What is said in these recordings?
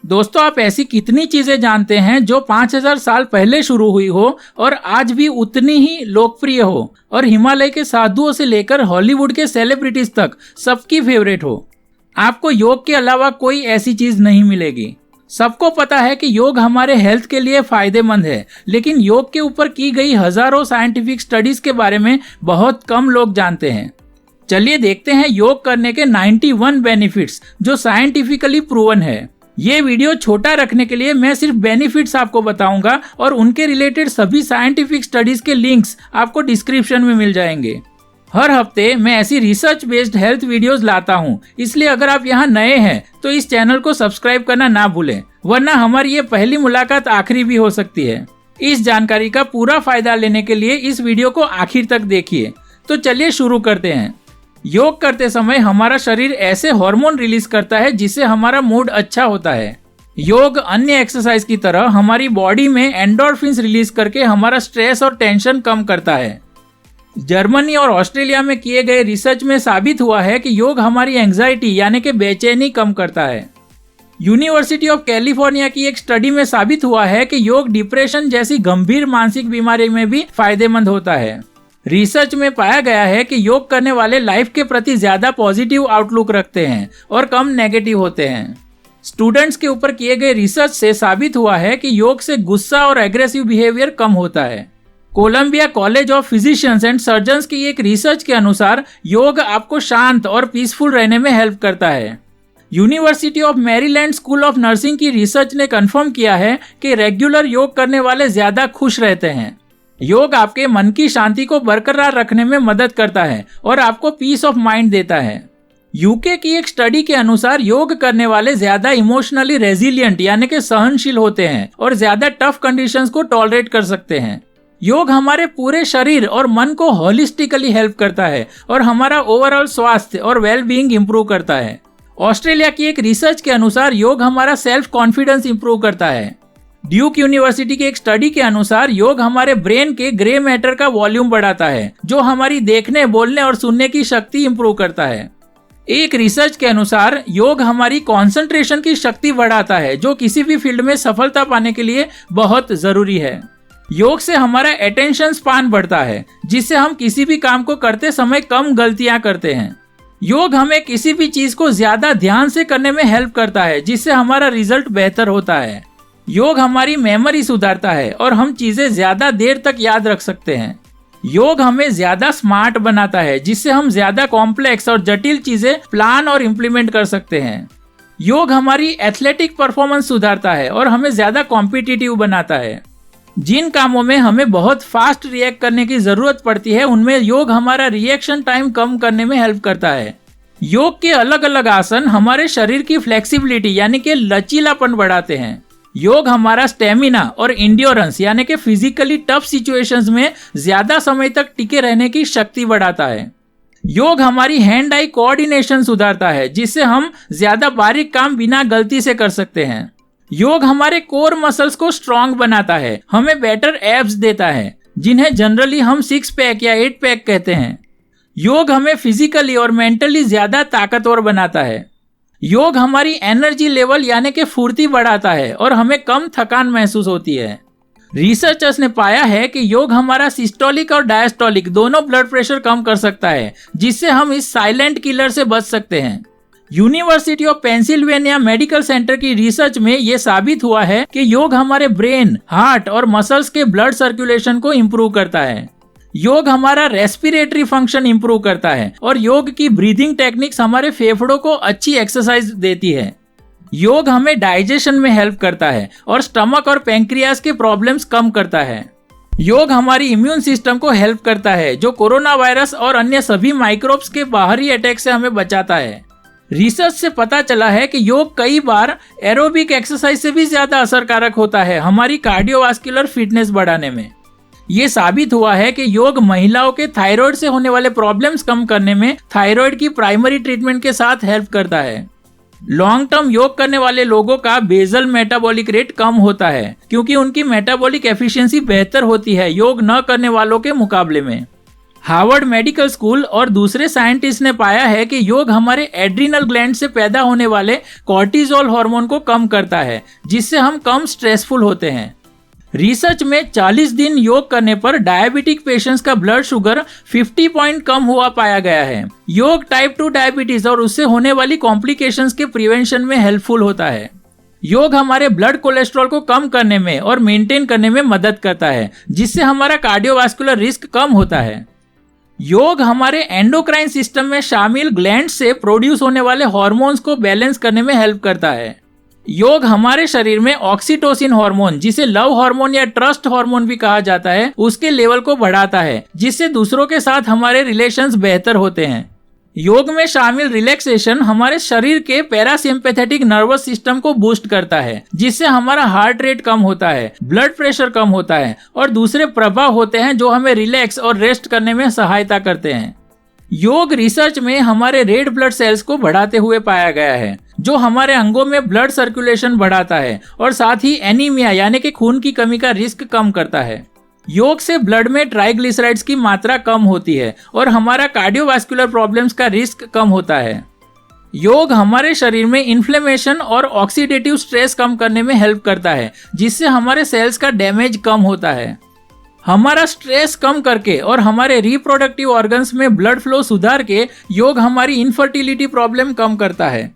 दोस्तों, आप ऐसी कितनी चीजें जानते हैं जो 5000 साल पहले शुरू हुई हो और आज भी उतनी ही लोकप्रिय हो और हिमालय के साधुओं से लेकर हॉलीवुड के सेलिब्रिटीज तक सबकी फेवरेट हो। आपको योग के अलावा कोई ऐसी चीज नहीं मिलेगी। सबको पता है कि योग हमारे हेल्थ के लिए फायदेमंद है, लेकिन योग के ऊपर की गई हजारों साइंटिफिक स्टडीज के बारे में बहुत कम लोग जानते हैं। चलिए देखते हैं योग करने के 91 बेनिफिट्स जो साइंटिफिकली प्रूवन है। ये वीडियो छोटा रखने के लिए मैं सिर्फ बेनिफिट्स आपको बताऊंगा और उनके रिलेटेड सभी साइंटिफिक स्टडीज के लिंक्स आपको डिस्क्रिप्शन में मिल जाएंगे। हर हफ्ते मैं ऐसी रिसर्च बेस्ड हेल्थ वीडियोस लाता हूँ, इसलिए अगर आप यहाँ नए हैं तो इस चैनल को सब्सक्राइब करना ना भूलें, वरना हमारी ये पहली मुलाकात आखिरी भी हो सकती है। इस जानकारी का पूरा फायदा लेने के लिए इस वीडियो को आखिर तक देखिए। तो चलिए शुरू करते हैं। योग करते समय हमारा शरीर ऐसे हार्मोन रिलीज करता है जिससे हमारा मूड अच्छा होता है। योग अन्य एक्सरसाइज की तरह हमारी बॉडी में एंडोर्फिन्स रिलीज करके हमारा स्ट्रेस और टेंशन कम करता है। जर्मनी और ऑस्ट्रेलिया में किए गए रिसर्च में साबित हुआ है कि योग हमारी एंजाइटी यानी कि बेचैनी कम करता है। यूनिवर्सिटी ऑफ कैलिफोर्निया की एक स्टडी में साबित हुआ है कि योग डिप्रेशन जैसी गंभीर मानसिक बीमारी में भी फायदेमंद होता है। रिसर्च में पाया गया है कि योग करने वाले लाइफ के प्रति ज्यादा पॉजिटिव आउटलुक रखते हैं और कम नेगेटिव होते हैं। स्टूडेंट्स के ऊपर किए गए रिसर्च से साबित हुआ है कि योग से गुस्सा और एग्रेसिव बिहेवियर कम होता है। Columbia College of Physicians and Surgeons की एक रिसर्च के अनुसार योग आपको शांत और पीसफुल रहने में हेल्प करता है। University of Maryland school of nursing की रिसर्च ने कंफर्म किया है कि रेगुलर योग करने वाले ज्यादा खुश रहते हैं। योग आपके मन की शांति को बरकरार रखने में मदद करता है और आपको पीस ऑफ माइंड देता है। यूके की एक स्टडी के अनुसार योग करने वाले ज्यादा इमोशनली रेजिलिएंट यानी कि सहनशील होते हैं और ज्यादा टफ कंडीशंस को टॉलरेट कर सकते हैं। योग हमारे पूरे शरीर और मन को होलिस्टिकली हेल्प करता है और हमारा ओवरऑल स्वास्थ्य और वेल बीइंग इंप्रूव करता है। ऑस्ट्रेलिया की एक रिसर्च के अनुसार योग हमारा सेल्फ कॉन्फिडेंस इंप्रूव करता है। ड्यूक यूनिवर्सिटी के एक स्टडी के अनुसार योग हमारे ब्रेन के ग्रे मैटर का वॉल्यूम बढ़ाता है, जो हमारी देखने, बोलने और सुनने की शक्ति इंप्रूव करता है। एक रिसर्च के अनुसार योग हमारी कंसंट्रेशन की शक्ति बढ़ाता है, जो किसी भी फील्ड में सफलता पाने के लिए बहुत जरूरी है। योग से हमारा अटेंशन स्पान बढ़ता है, जिससे हम किसी भी काम को करते समय कम गलतियां करते हैं। योग हमें किसी भी चीज को ज्यादा ध्यान से करने में हेल्प करता है, जिससे हमारा रिजल्ट बेहतर होता है। योग हमारी मेमोरी सुधारता है और हम चीजें ज्यादा देर तक याद रख सकते हैं। योग हमें ज्यादा स्मार्ट बनाता है, जिससे हम ज्यादा कॉम्प्लेक्स और जटिल चीजें प्लान और इम्प्लीमेंट कर सकते हैं। योग हमारी एथलेटिक परफॉर्मेंस सुधारता है और हमें ज्यादा कॉम्पिटिटिव बनाता है। जिन कामों में हमें बहुत फास्ट रिएक्ट करने की जरूरत पड़ती है, उनमें योग हमारा रिएक्शन टाइम कम करने में हेल्प करता है। योग के अलग अलग आसन हमारे शरीर की फ्लेक्सिबिलिटी यानी कि लचीलापन बढ़ाते हैं। योग हमारा स्टेमिना और इंड्योरेंस यानी कि फिजिकली टफ सिचुएशंस में ज्यादा समय तक टिके रहने की शक्ति बढ़ाता है। योग हमारी हैंड आई कोऑर्डिनेशन सुधारता है, जिससे हम ज्यादा बारीक काम बिना गलती से कर सकते हैं। योग हमारे कोर मसल्स को स्ट्रॉन्ग बनाता है, हमें बेटर एब्स देता है, जिन्हें जनरली हम 6 पैक या 8 पैक कहते हैं। योग हमें फिजिकली और मेंटली ज्यादा ताकतवर बनाता है। योग हमारी एनर्जी लेवल यानी कि फुर्ती बढ़ाता है और हमें कम थकान महसूस होती है। रिसर्चर्स ने पाया है कि योग हमारा सिस्टोलिक और डायस्टोलिक दोनों ब्लड प्रेशर कम कर सकता है, जिससे हम इस साइलेंट किलर से बच सकते हैं। University of Pennsylvania medical centre की रिसर्च में ये साबित हुआ है कि योग हमारे ब्रेन, हार्ट और मसल्स के ब्लड सर्कुलेशन को इम्प्रूव करता है। योग हमारा रेस्पिरेटरी फंक्शन इंप्रूव करता है और योग की ब्रीदिंग टेक्निक्स हमारे फेफड़ों को अच्छी एक्सरसाइज देती है। योग हमें डाइजेशन में हेल्प करता है और स्टमक और पैंक्रियास के प्रॉब्लम्स कम करता है। योग हमारी इम्यून सिस्टम को हेल्प करता है, जो कोरोना वायरस और अन्य सभी माइक्रोब्स के बाहरी अटैक से हमें बचाता है। रिसर्च से पता चला है कि योग कई बार एरोबिक एक्सरसाइज से भी ज्यादा असरकारक होता है हमारी कार्डियोवास्कुलर फिटनेस बढ़ाने में। ये साबित हुआ है कि योग महिलाओं के थायराइड से होने वाले प्रॉब्लम्स कम करने में थायराइड की प्राइमरी ट्रीटमेंट के साथ हेल्प करता है। लॉन्ग टर्म योग करने वाले लोगों का बेसल मेटाबॉलिक रेट कम होता है, क्योंकि उनकी मेटाबॉलिक एफिशिएंसी बेहतर होती है योग न करने वालों के मुकाबले में। हार्वर्ड मेडिकल स्कूल और दूसरे साइंटिस्ट ने पाया है कि योग हमारे एड्रिनल ग्लैंड से पैदा होने वाले कॉर्टिजोल हार्मोन को कम करता है, जिससे हम कम स्ट्रेसफुल होते हैं। रिसर्च में 40 दिन योग करने पर डायबिटिक पेशेंट्स का ब्लड शुगर 50 पॉइंट कम हुआ पाया गया है। योग टाइप 2 डायबिटीज और उससे होने वाली कॉम्प्लिकेशंस के प्रिवेंशन में हेल्पफुल होता है। योग हमारे ब्लड कोलेस्ट्रॉल को कम करने में और मेंटेन करने में मदद करता है, जिससे हमारा कार्डियोवास्कुलर रिस्क कम होता है। योग हमारे एंडोक्राइन सिस्टम में शामिल ग्लैंड से प्रोड्यूस होने वाले हार्मोन्स को बैलेंस करने में हेल्प करता है। योग हमारे शरीर में ऑक्सीटोसिन हार्मोन, जिसे लव हार्मोन या ट्रस्ट हार्मोन भी कहा जाता है, उसके लेवल को बढ़ाता है, जिससे दूसरों के साथ हमारे रिलेशंस बेहतर होते हैं। योग में शामिल रिलैक्सेशन हमारे शरीर के पैरासिम्पैथेटिक नर्वस सिस्टम को बूस्ट करता है, जिससे हमारा हार्ट रेट कम होता है, ब्लड प्रेशर कम होता है और दूसरे प्रभाव होते हैं जो हमें रिलैक्स और रेस्ट करने में सहायता करते हैं। योग रिसर्च में हमारे रेड ब्लड सेल्स को बढ़ाते हुए पाया गया है, जो हमारे अंगों में ब्लड सर्कुलेशन बढ़ाता है और साथ ही एनीमिया यानी कि खून की कमी का रिस्क कम करता है। योग से ब्लड में ट्राइग्लिसराइड्स की मात्रा कम होती है और हमारा कार्डियोवास्कुलर प्रॉब्लम्स का रिस्क कम होता है। योग हमारे शरीर में इन्फ्लेमेशन और ऑक्सीडेटिव स्ट्रेस कम करने में हेल्प करता है, जिससे हमारे सेल्स का डैमेज कम होता है। हमारा स्ट्रेस कम करके और हमारे रिप्रोडक्टिव ऑर्गन्स में ब्लड फ्लो सुधार के योग हमारी इनफर्टिलिटी प्रॉब्लम कम करता है।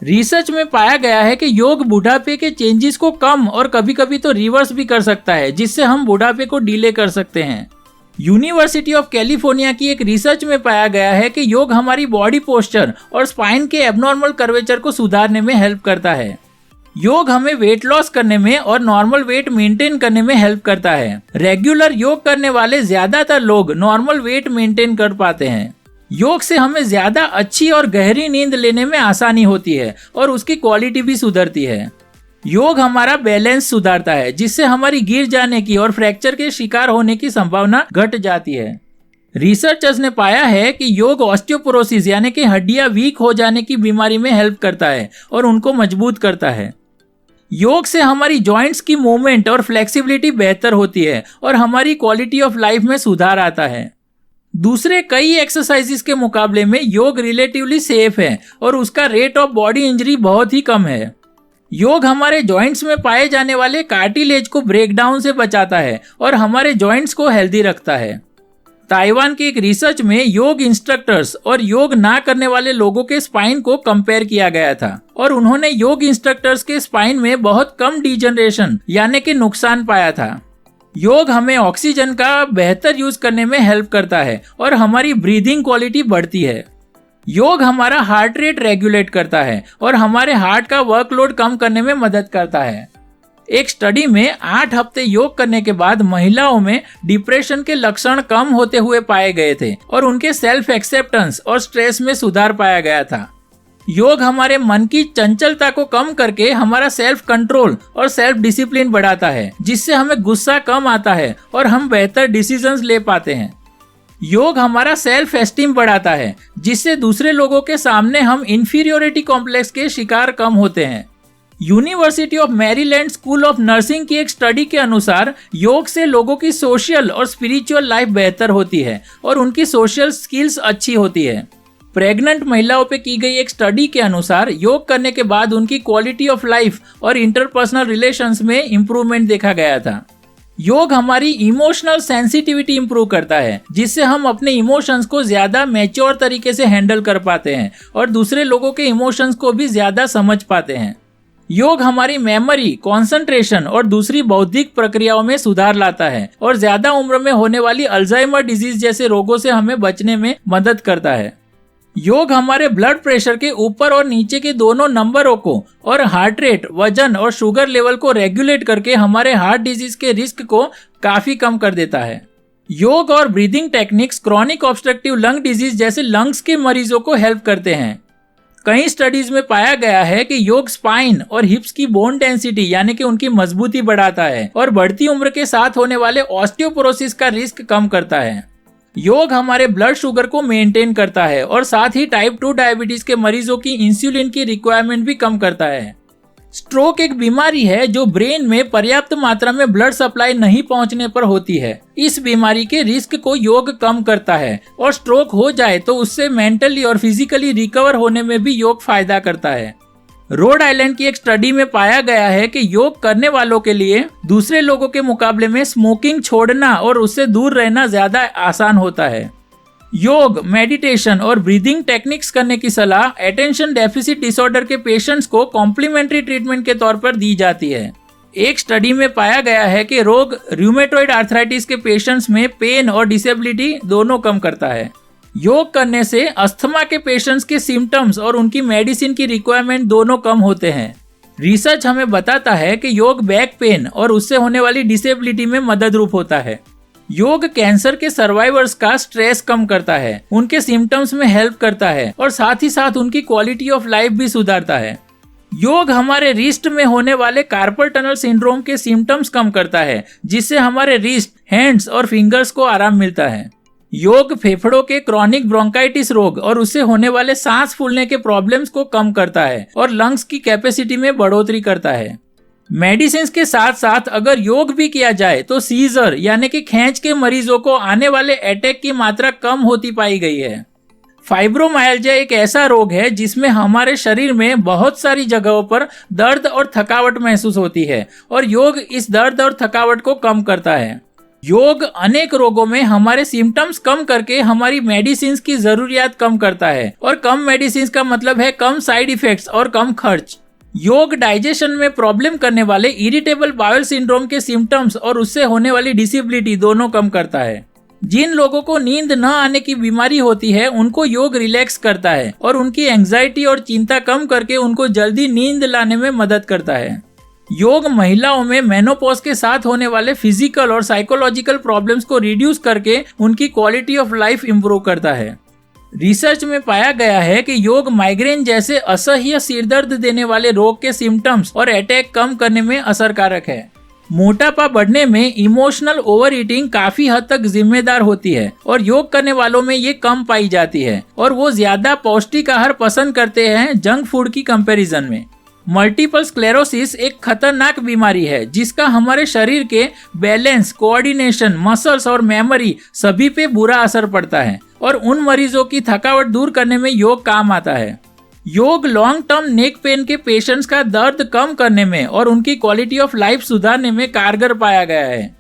रिसर्च में पाया गया है कि योग बुढ़ापे के चेंजेस को कम और कभी कभी तो रिवर्स भी कर सकता है, जिससे हम बुढ़ापे को डिले कर सकते हैं। यूनिवर्सिटी ऑफ कैलिफोर्निया की एक रिसर्च में पाया गया है कि योग हमारी बॉडी पोस्चर और स्पाइन के एबनॉर्मल कर्वेचर को सुधारने में हेल्प करता है। योग हमें वेट लॉस करने में और नॉर्मल वेट मेंटेन करने में हेल्प करता है। रेगुलर योग करने वाले ज्यादातर लोग नॉर्मल वेट मेंटेन कर पाते हैं। योग से हमें ज्यादा अच्छी और गहरी नींद लेने में आसानी होती है और उसकी क्वालिटी भी सुधरती है। योग हमारा बैलेंस सुधारता है, जिससे हमारी गिर जाने की और फ्रैक्चर के शिकार होने की संभावना घट जाती है। रिसर्चर्स ने पाया है कि योग ऑस्टियोपोरोसिस यानी कि हड्डियां वीक हो जाने की बीमारी में हेल्प करता है और उनको मजबूत करता है। योग से हमारी जॉइंट्स की मूवमेंट और फ्लेक्सिबिलिटी बेहतर होती है और हमारी क्वालिटी ऑफ लाइफ में सुधार आता है। दूसरे कई एक्सरसाइजेस के मुकाबले में योग रिलेटिवली सेफ है और उसका रेट ऑफ बॉडी इंजरी बहुत ही कम है। योग हमारे जॉइंट्स में पाए जाने वाले कार्टिलेज को ब्रेक डाउन से बचाता है और हमारे जॉइंट्स को हेल्दी रखता है। ताइवान के एक रिसर्च में योग इंस्ट्रक्टर्स और योग ना करने वाले लोगों के स्पाइन को कंपेयर किया गया था और उन्होंने योग इंस्ट्रक्टर्स के स्पाइन में बहुत कम डिजनरेशन यानी कि नुकसान पाया था। योग हमें ऑक्सीजन का बेहतर यूज करने में हेल्प करता है और हमारी ब्रीदिंग क्वालिटी बढ़ती है। योग हमारा हार्ट रेट रेगुलेट करता है और हमारे हार्ट का वर्कलोड कम करने में मदद करता है। एक स्टडी में 8 हफ्ते योग करने के बाद महिलाओं में डिप्रेशन के लक्षण कम होते हुए पाए गए थे और उनके सेल्फ एक्सेप्टेंस और स्ट्रेस में सुधार पाया गया था। योग हमारे मन की चंचलता को कम करके हमारा सेल्फ कंट्रोल और सेल्फ डिसिप्लिन बढ़ाता है, जिससे हमें गुस्सा कम आता है और हम बेहतर डिसीजंस ले पाते हैं। योग हमारा सेल्फ एस्टीम बढ़ाता है, जिससे दूसरे लोगों के सामने हम इंफीरियोरिटी कॉम्प्लेक्स के शिकार कम होते हैं। University of Maryland school of nursing की एक स्टडी के अनुसार योग से लोगों की सोशल और स्पिरिचुअल लाइफ बेहतर होती है और उनकी सोशल स्किल्स अच्छी होती है। प्रेग्नेंट महिलाओं पे की गई एक स्टडी के अनुसार योग करने के बाद उनकी क्वालिटी ऑफ लाइफ और इंटरपर्सनल रिलेशंस में इम्प्रूवमेंट देखा गया था। योग हमारी इमोशनल सेंसिटिविटी इंप्रूव करता है, जिससे हम अपने इमोशंस को ज्यादा मैच्योर तरीके से हैंडल कर पाते हैं और दूसरे लोगों के इमोशंस को भी ज्यादा समझ पाते हैं। योग हमारी मेमोरी, कंसंट्रेशन और दूसरी बौद्धिक प्रक्रियाओं में सुधार लाता है और ज्यादा उम्र में होने वाली अल्जाइमर डिजीज जैसे रोगों से हमें बचने में मदद करता है। योग हमारे ब्लड प्रेशर के ऊपर और नीचे के दोनों नंबरों को और हार्ट रेट, वजन और शुगर लेवल को रेगुलेट करके हमारे हार्ट डिजीज के रिस्क को काफी कम कर देता है। योग और breathing techniques chronic obstructive lung disease जैसे लंग्स के मरीजों को हेल्प करते हैं। कई स्टडीज में पाया गया है कि योग स्पाइन और हिप्स की बोन डेंसिटी यानी कि उनकी मजबूती बढ़ाता है और बढ़ती उम्र के साथ होने वाले ऑस्टियोपोरोसिस का रिस्क कम करता है। योग हमारे ब्लड शुगर को मेंटेन करता है और साथ ही टाइप 2 डायबिटीज के मरीजों की इंसुलिन की रिक्वायरमेंट भी कम करता है। स्ट्रोक एक बीमारी है जो ब्रेन में पर्याप्त मात्रा में ब्लड सप्लाई नहीं पहुंचने पर होती है। इस बीमारी के रिस्क को योग कम करता है और स्ट्रोक हो जाए तो उससे मेंटली और फिजिकली रिकवर होने में भी योग फायदा करता है। रोड आइलैंड की एक स्टडी में पाया गया है कि योग करने वालों के लिए दूसरे लोगों के मुकाबले में स्मोकिंग छोड़ना और उससे दूर रहना ज्यादा आसान होता है। योग, मेडिटेशन और ब्रीदिंग टेक्निक्स करने की सलाह अटेंशन डेफिसिट डिसऑर्डर के पेशेंट्स को कॉम्प्लीमेंट्री ट्रीटमेंट के तौर पर दी जाती है। एक स्टडी में पाया गया है कि रोग रूमेटॉइड आर्थराइटिस के पेशेंट्स में पेन और डिसेबिलिटी दोनों कम करता है। योग करने से अस्थमा के पेशेंट्स के सिम्टम्स और उनकी मेडिसिन की रिक्वायरमेंट दोनों कम होते हैं। रिसर्च हमें बताता है कि योग बैक पेन और उससे होने वाली डिसेबिलिटी में मददरूप होता है। योग कैंसर के सर्वाइवर्स का स्ट्रेस कम करता है, उनके सिम्टम्स में हेल्प करता है और साथ ही साथ उनकी क्वालिटी ऑफ लाइफ भी सुधारता है। योग हमारे रिस्ट में होने वाले कार्पल टनल सिंड्रोम के सिम्टम्स कम करता है, जिससे हमारे रिस्ट, हैंड्स और फिंगर्स को आराम मिलता है। योग फेफड़ों के क्रॉनिक ब्रोंकाइटिस रोग और उससे होने वाले सांस फूलने के प्रॉब्लम्स को कम करता है और लंग्स की कैपेसिटी में बढ़ोतरी करता है। मेडिसिन के साथ साथ अगर योग भी किया जाए तो सीजर यानी कि खींच के मरीजों को आने वाले अटैक की मात्रा कम होती पाई गई है। फाइब्रोमाइल्जिया एक ऐसा रोग है जिसमें हमारे शरीर में बहुत सारी जगहों पर दर्द और थकावट महसूस होती है और योग इस दर्द और थकावट को कम करता है। योग अनेक रोगों में हमारे सिम्टम्स कम करके हमारी मेडिसिन की जरूरियात कम करता है और कम मेडिसिन का मतलब है कम साइड इफेक्ट्स और कम खर्च। योग डाइजेशन में प्रॉब्लम करने वाले इरिटेबल बाउल सिंड्रोम के सिम्टम्स और उससे होने वाली डिसेबिलिटी दोनों कम करता है। जिन लोगों को नींद न आने की बीमारी होती है उनको योग रिलैक्स करता है और उनकी एंजाइटी और चिंता कम करके उनको जल्दी नींद लाने में मदद करता है। योग महिलाओं में मेनोपॉज के साथ होने वाले फिजिकल और साइकोलॉजिकल प्रॉब्लम्स को रिड्यूस करके उनकी क्वालिटी ऑफ लाइफ इंप्रूव करता है। रिसर्च में पाया गया है कि योग माइग्रेन जैसे असह्य सिरदर्द देने वाले रोग के सिम्टम्स और अटैक कम करने में असरकारक है। मोटापा बढ़ने में इमोशनल ओवर ईटिंग काफी हद तक जिम्मेदार होती है और योग करने वालों में ये कम पाई जाती है और वो ज्यादा पौष्टिक आहार पसंद करते हैं जंक फूड की कंपैरिजन में। मल्टीपल स्क्लेरोसिस एक खतरनाक बीमारी है जिसका हमारे शरीर के बैलेंस, कोऑर्डिनेशन, मसल्स और मेमोरी सभी पे बुरा असर पड़ता है और उन मरीजों की थकावट दूर करने में योग काम आता है। योग लॉन्ग टर्म नेक पेन के पेशेंट्स का दर्द कम करने में और उनकी क्वालिटी ऑफ लाइफ सुधारने में कारगर पाया गया है।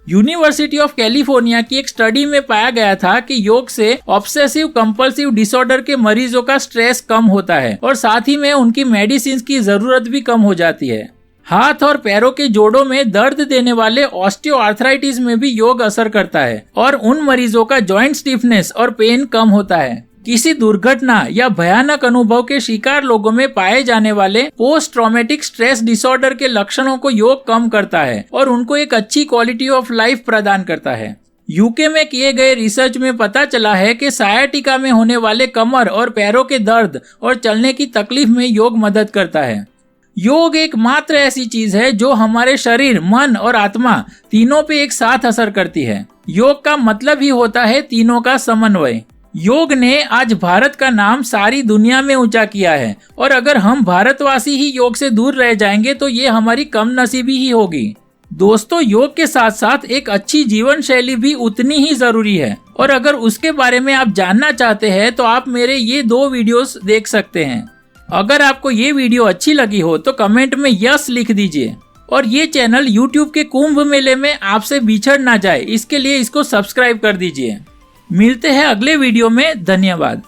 यूनिवर्सिटी ऑफ कैलिफोर्निया की एक स्टडी में पाया गया था कि योग से ऑब्सेसिव कंपल्सिव डिसऑर्डर के मरीजों का स्ट्रेस कम होता है और साथ ही में उनकी मेडिसिन की जरूरत भी कम हो जाती है। हाथ और पैरों के जोड़ों में दर्द देने वाले ऑस्टियोआर्थराइटिस में भी योग असर करता है और उन मरीजों का जॉइंट स्टिफनेस और पेन कम होता है। किसी दुर्घटना या भयानक अनुभव के शिकार लोगों में पाए जाने वाले पोस्ट ट्रॉमेटिक स्ट्रेस डिसऑर्डर के लक्षणों को योग कम करता है और उनको एक अच्छी क्वालिटी ऑफ लाइफ प्रदान करता है। यूके में किए गए रिसर्च में पता चला है कि सायाटिका में होने वाले कमर और पैरों के दर्द और चलने की तकलीफ में योग मदद करता है। योग एकमात्र ऐसी चीज है जो हमारे शरीर, मन और आत्मा तीनों पे एक साथ असर करती है। योग का मतलब ही होता है तीनों का समन्वय। योग ने आज भारत का नाम सारी दुनिया में ऊंचा किया है और अगर हम भारतवासी ही योग से दूर रह जाएंगे तो ये हमारी कम नसीबी ही होगी। दोस्तों, योग के साथ साथ एक अच्छी जीवन शैली भी उतनी ही जरूरी है और अगर उसके बारे में आप जानना चाहते हैं तो आप मेरे ये 2 वीडियोस देख सकते हैं। अगर आपको ये वीडियो अच्छी लगी हो तो कमेंट में यस लिख दीजिए और ये चैनल यूट्यूब के कुंभ मेले में आपसे बिछड़ ना जाए इसके लिए इसको सब्सक्राइब कर दीजिए। मिलते हैं अगले वीडियो में। धन्यवाद।